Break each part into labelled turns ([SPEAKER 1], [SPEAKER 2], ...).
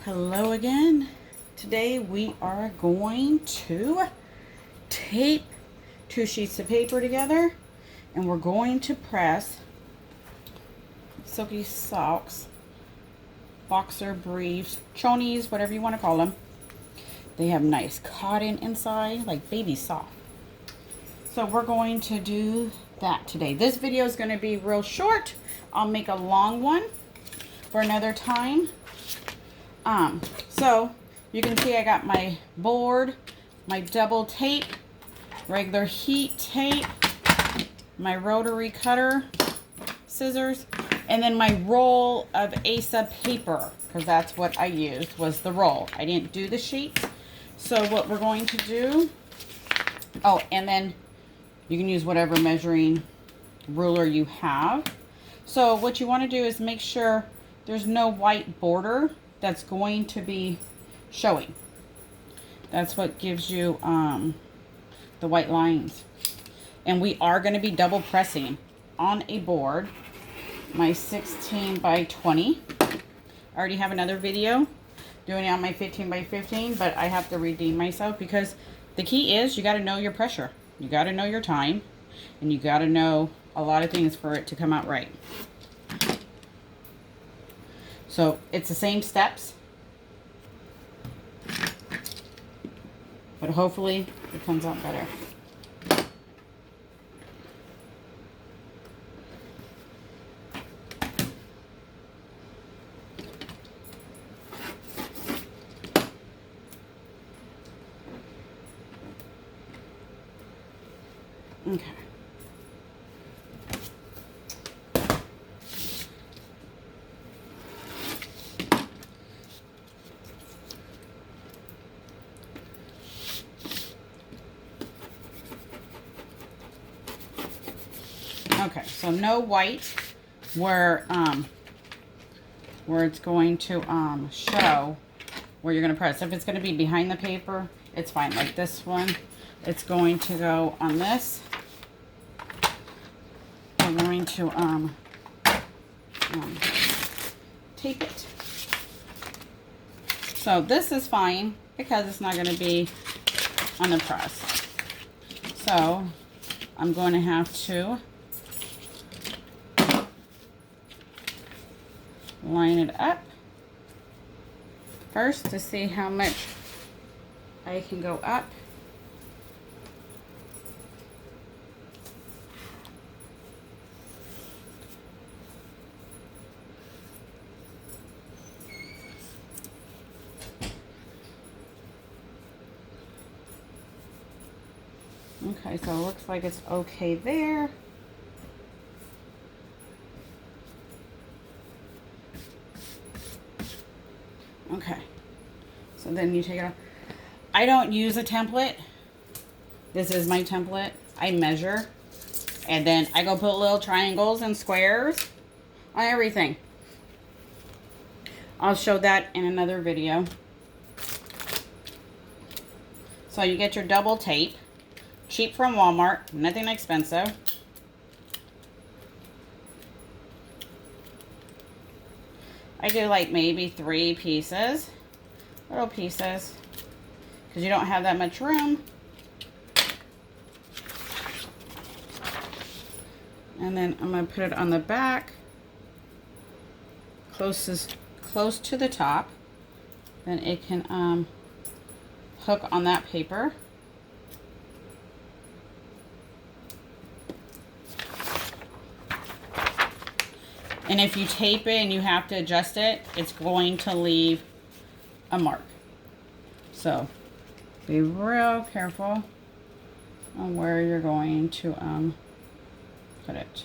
[SPEAKER 1] Hello again. Today we are going to tape 2 sheets of paper together and we're going to press silky socks, boxer briefs, chonies, whatever you want to call them. They have nice cotton inside, like baby soft. So we're going to do that today. This video is going to be real short. I'll make a long one for another time. So you can see I got my board, my double tape, regular heat tape, my rotary cutter, scissors, and then my roll of Asa paper, because that's what I used, was the roll. I didn't do the sheets. So what we're going to do, oh, and then you can use whatever measuring ruler you have. So what you want to do is make sure there's no white border that's going to be showing. That's what gives you the white lines. And we are going to be double pressing on a board, my 16 by 20. I already have another video doing it on my 15 by 15, but I have to redeem myself because the key is you got to know your pressure. You got to know your time, and you got to know a lot of things for it to come out right. So it's the same steps, but hopefully it comes out better. Okay. Okay, so no white where it's going to show where you're going to press. If it's going to be behind the paper, it's fine. Like this one, it's going to go on this. I'm going to tape it. So this is fine because it's not going to be on the press. So I'm going to have to line it up first to see how much I can go up. Okay, so it looks like it's okay there. Okay, so then you take it off. I don't use a template. This is my template. I measure, and then I go put little triangles and squares on everything. I'll show that in another video. So you get your double tape, cheap from Walmart, nothing expensive. I do like maybe 3 pieces, little pieces, because you don't have that much room. And then I'm going to put it on the back, close to the top. Then it can hook on that paper. And if you tape it and you have to adjust it, it's going to leave a mark. So be real careful on where you're going to put it.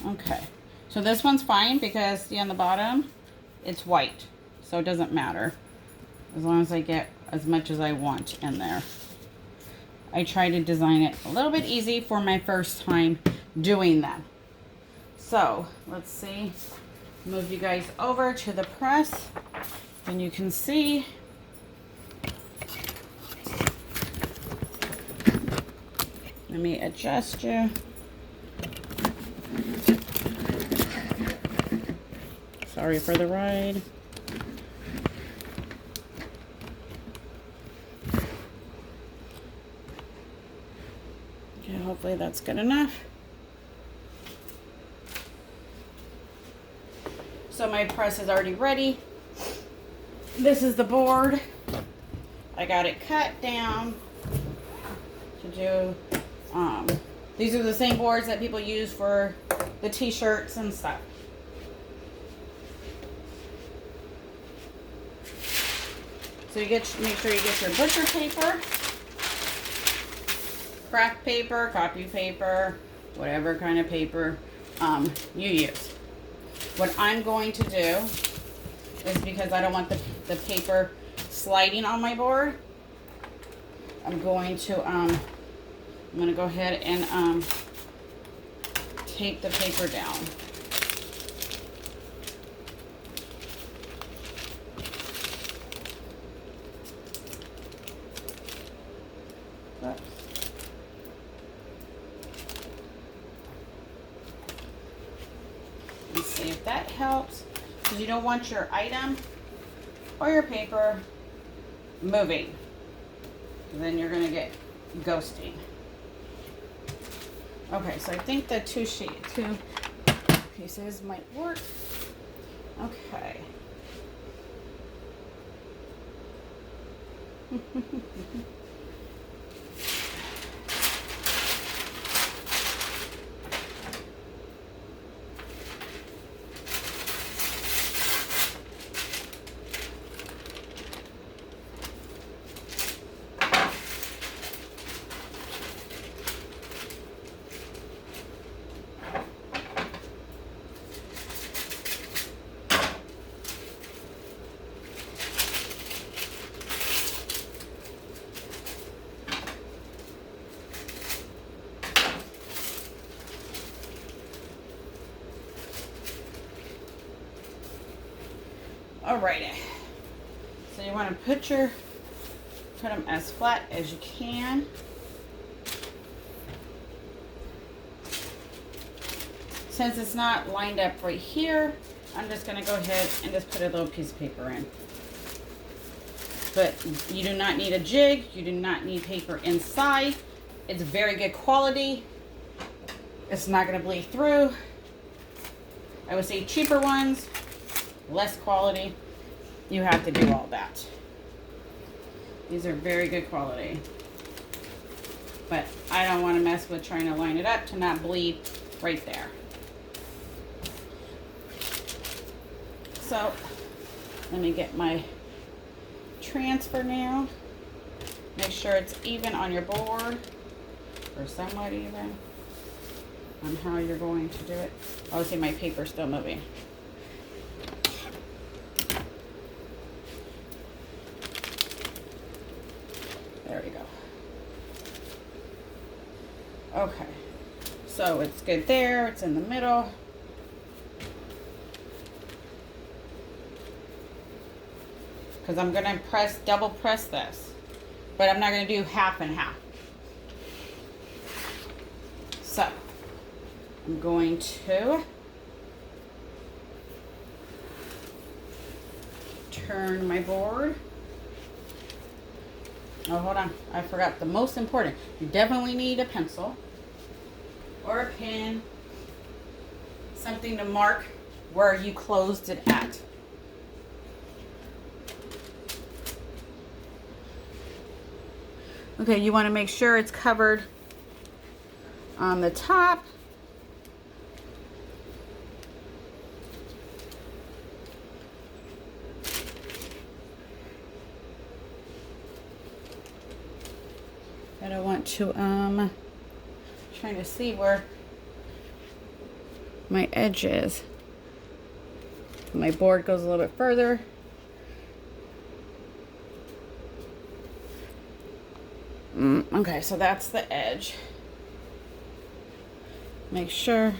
[SPEAKER 1] Okay, so this one's fine because see on the bottom, it's white, so it doesn't matter as long as I get as much as I want in there. I try to design it a little bit easy for my first time doing them. So let's see, move you guys over to the press and you can see let me adjust you. Sorry for the ride. Okay, hopefully that's good enough. So my press is already ready. This is the board. I got it cut down to do, these are the same boards that people use for the t-shirts and stuff. So make sure you get your butcher paper, craft paper, copy paper, whatever kind of paper you use. What I'm going to do is, because I don't want the paper sliding on my board, I'm going to go ahead and tape the paper down. Oops. Let's see if that helps, because you don't want your item or your paper moving. Then you're going to get ghosting. Okay, so I think the two pieces might work. Okay. Alrighty, so you want to put them as flat as you can. Since it's not lined up right here, I'm just going to go ahead and just put a little piece of paper in. But you do not need a jig, you do not need paper inside. It's very good quality. It's not going to bleed through. I would say cheaper ones, less quality, you have to do all that. These are very good quality, but I don't want to mess with trying to line it up to not bleed right there. So let me get my transfer now. Make sure it's even on your board, or somewhat even on how you're going to do it. Obviously my paper's still moving. There we go. Okay, so it's good there, it's in the middle. Because I'm going to double press this, but I'm not going to do half and half. So I'm going to turn my board. Oh, hold on. I forgot the most important. You definitely need a pencil or a pen, something to mark where you closed it at. Okay, you want to make sure it's covered on the top. And I want to trying to see where my edge is. My board goes a little bit further. Okay, so that's the edge. Make sure.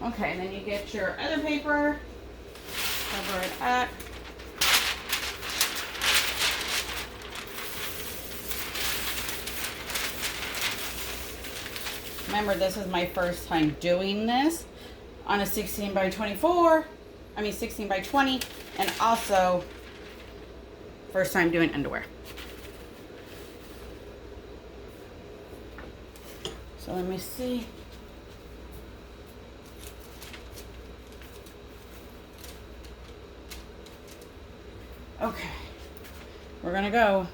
[SPEAKER 1] Okay, and then you get your other paper, cover it up. Remember, this is my first time doing this on a 16 by 24, 16 by 20, and also first time doing underwear. So let me see. Okay, we're gonna go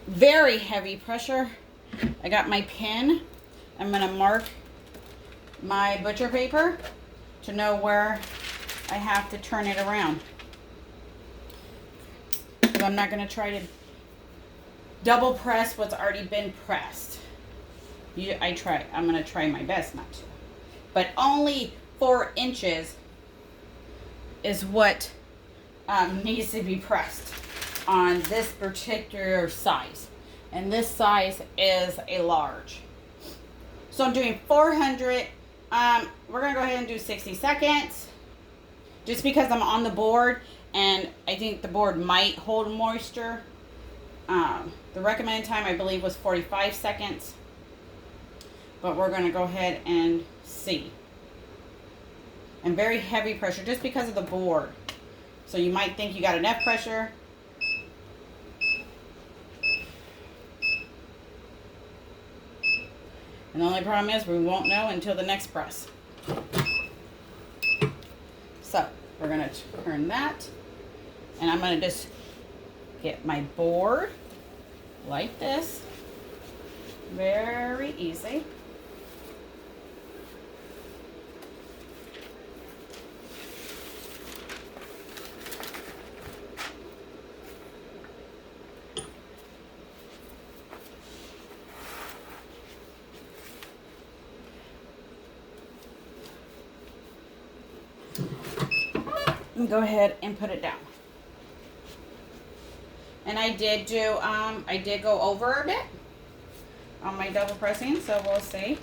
[SPEAKER 1] very heavy pressure. I got my pin. I'm gonna mark my butcher paper to know where I have to turn it around. Because I'm not gonna try to double press what's already been pressed. I'm gonna try my best not to. But only 4 inches is what needs to be pressed on this particular size. And this size is a large. So I'm doing 400. We're gonna go ahead and do 60 seconds. Just because I'm on the board and I think the board might hold moisture. The recommended time I believe was 45 seconds. But we're gonna go ahead and see. And very heavy pressure just because of the board. So you might think you got enough pressure. And the only problem is we won't know until the next press. So we're going to turn that. And I'm going to just get my board like this. Very easy. And go ahead and put it down. And I did go over a bit on my double pressing, so we'll see.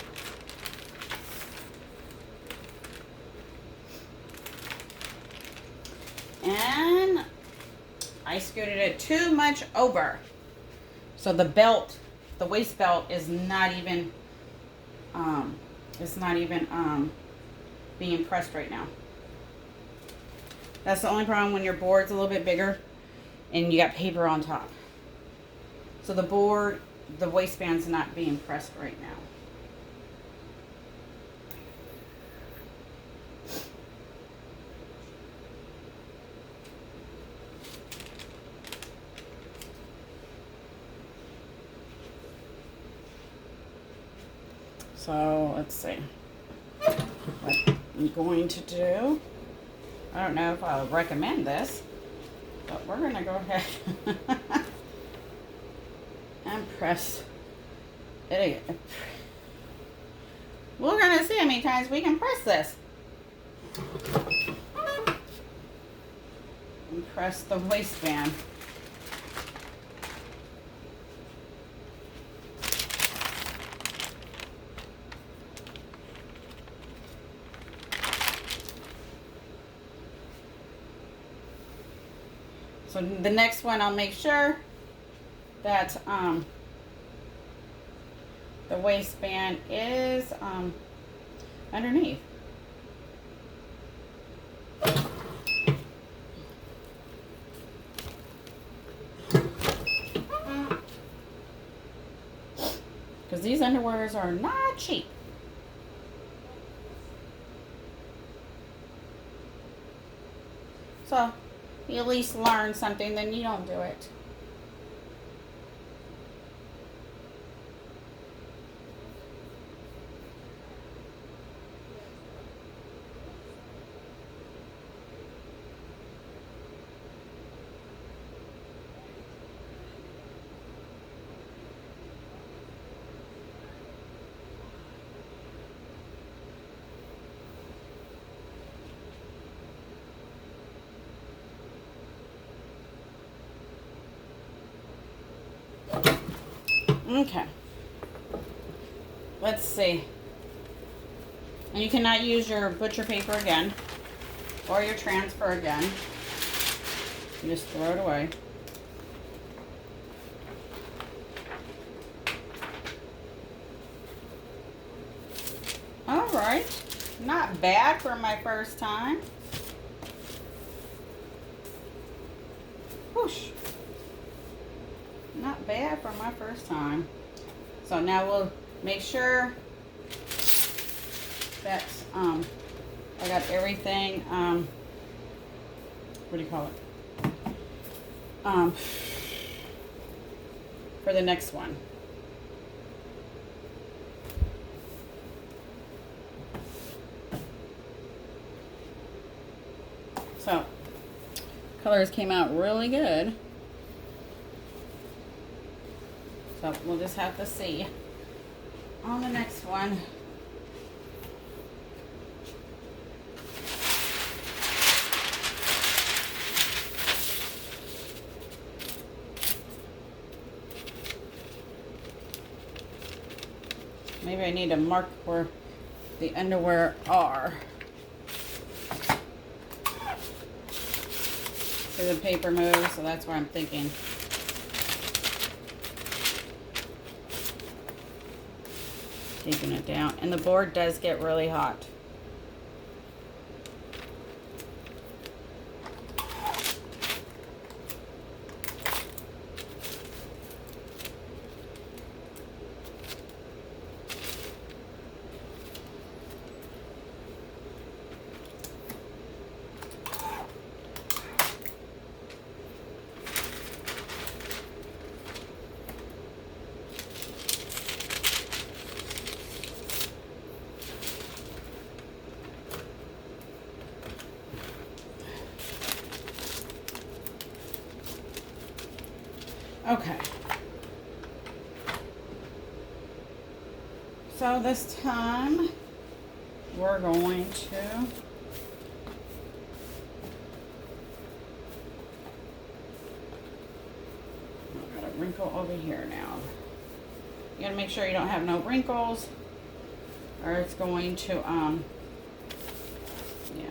[SPEAKER 1] And I scooted it too much over. So the belt, the waist belt is not even being pressed right now. That's the only problem when your board's a little bit bigger and you got paper on top. So the board, the waistband's not being pressed right now. So let's see what I'm going to do. I don't know if I'll recommend this, but we're going to go ahead and press it. We're going to see how many times we can press this. And press the waistband. So the next one, I'll make sure that the waistband is underneath. Because these underwears are not cheap. So you at least learn something, then you don't do it. Okay. Let's see. And you cannot use your butcher paper again or your transfer again. You just throw it away. All right. Not bad for my first time. Whoosh. Not bad for my first time. So now we'll make sure that I got everything, what do you call it? For the next one. So, colors came out really good. So we'll just have to see on the next one. Maybe I need to mark where the underwear are. So the paper moves, so that's what I'm thinking. Taking it down. And the board does get really hot. Okay. So this time we're going to I've got a wrinkle over here now. You gotta make sure you don't have no wrinkles or it's going to yeah,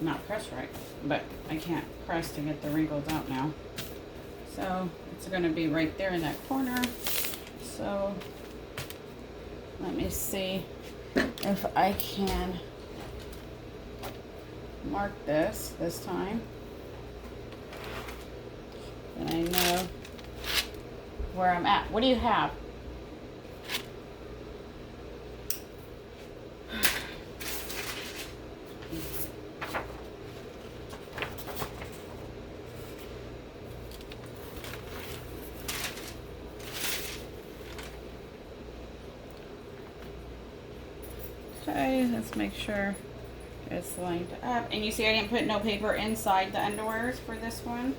[SPEAKER 1] not press right, but I can't press to get the wrinkles out now. So it's going to be right there in that corner. So let me see if I can mark this time. And I know where I'm at. What do you have? Okay, let's make sure it's lined up. And you see I didn't put no paper inside the underwears for this one.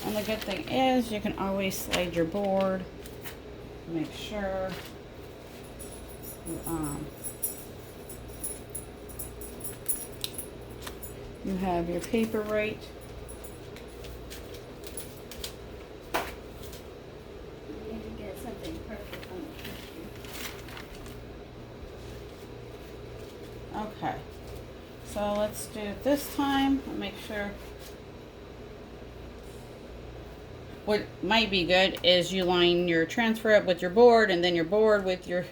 [SPEAKER 1] And the good thing is you can always slide your board. Make sure you have your paper right. I need to get something perfect on the picture. Okay, so let's do it this time. I'll make sure. What might be good is you line your transfer up with your board, and then your board with your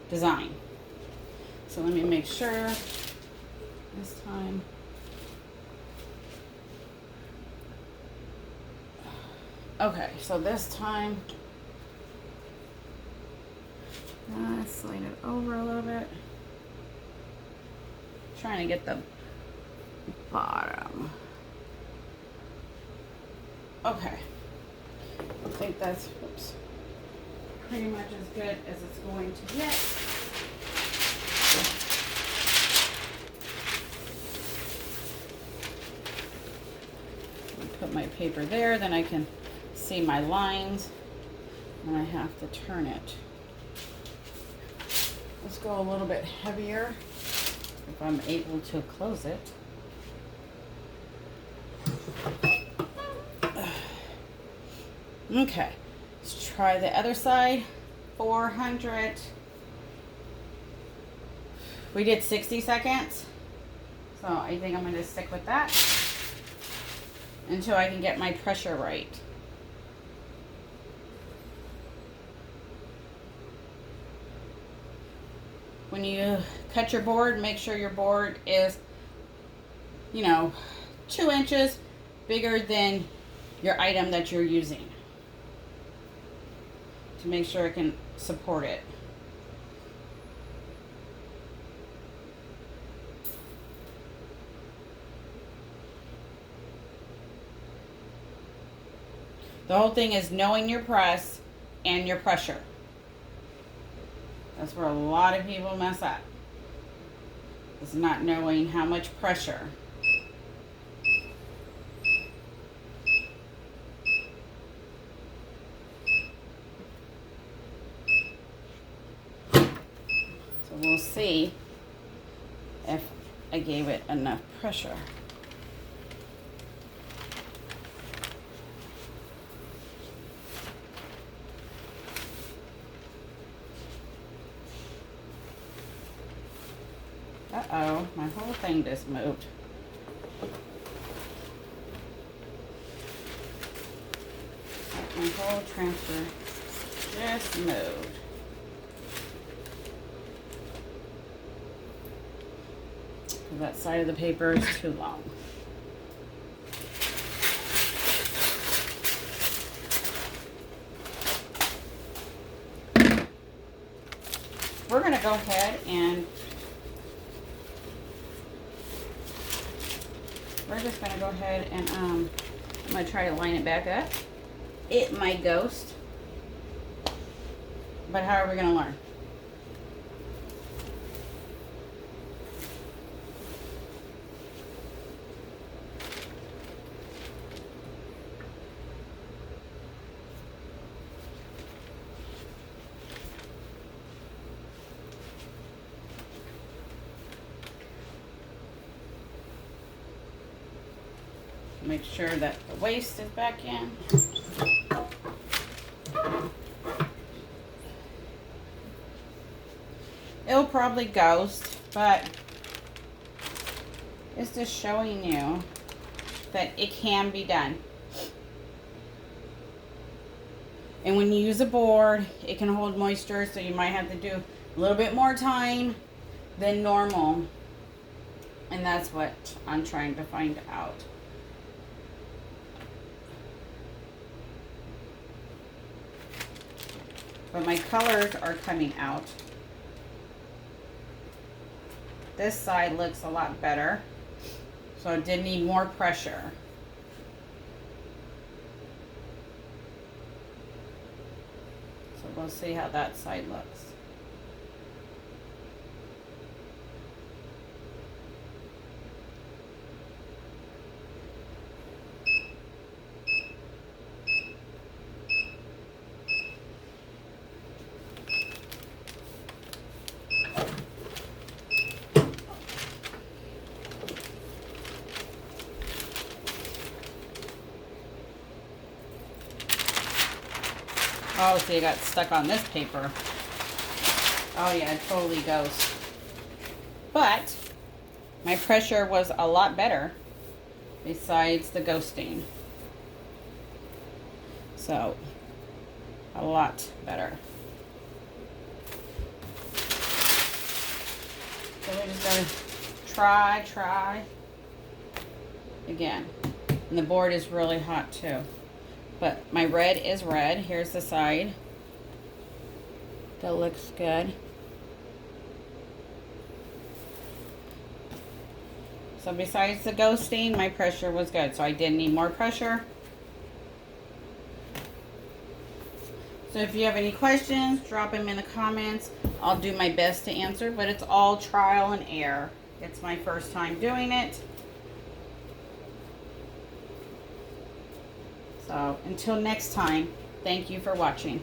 [SPEAKER 1] design. So let me make sure this time. Okay, so this time slide it over a little bit. Trying to get the bottom. Okay. I think that's pretty much as good as it's going to get. Put my paper there, then I can see my lines, and I have to turn it. Let's go a little bit heavier if I'm able to close it. Okay, let's try the other side. 400. We did 60 seconds, so I think I'm going to stick with that until I can get my pressure right. When you cut your board, make sure your board is, 2 inches bigger than your item that you're using to make sure it can support it. The whole thing is knowing your press and your pressure. That's where a lot of people mess up. Is not knowing how much pressure. So we'll see if I gave it enough pressure. Uh-oh, my whole thing just moved. My whole transfer just moved. That side of the paper is too long. We're going to go ahead and we're just going to go ahead and I'm going to try to line it back up. It might ghost, but how are we going to learn? Make sure that the waist is back in. It'll probably ghost, but it's just showing you that it can be done. And when you use a board, it can hold moisture, so you might have to do a little bit more time than normal. And that's what I'm trying to find out. But my colors are coming out. This side looks a lot better. So it did need more pressure. So we'll see how that side looks. Oh, see, I got stuck on this paper. Oh yeah, it totally goes. But my pressure was a lot better besides the ghosting. So, a lot better. So we just gotta try again. And the board is really hot too. But my red is red. Here's the side. That looks good. So besides the ghosting, my pressure was good. So I didn't need more pressure. So if you have any questions, drop them in the comments. I'll do my best to answer, but it's all trial and error. It's my first time doing it. So until next time, thank you for watching.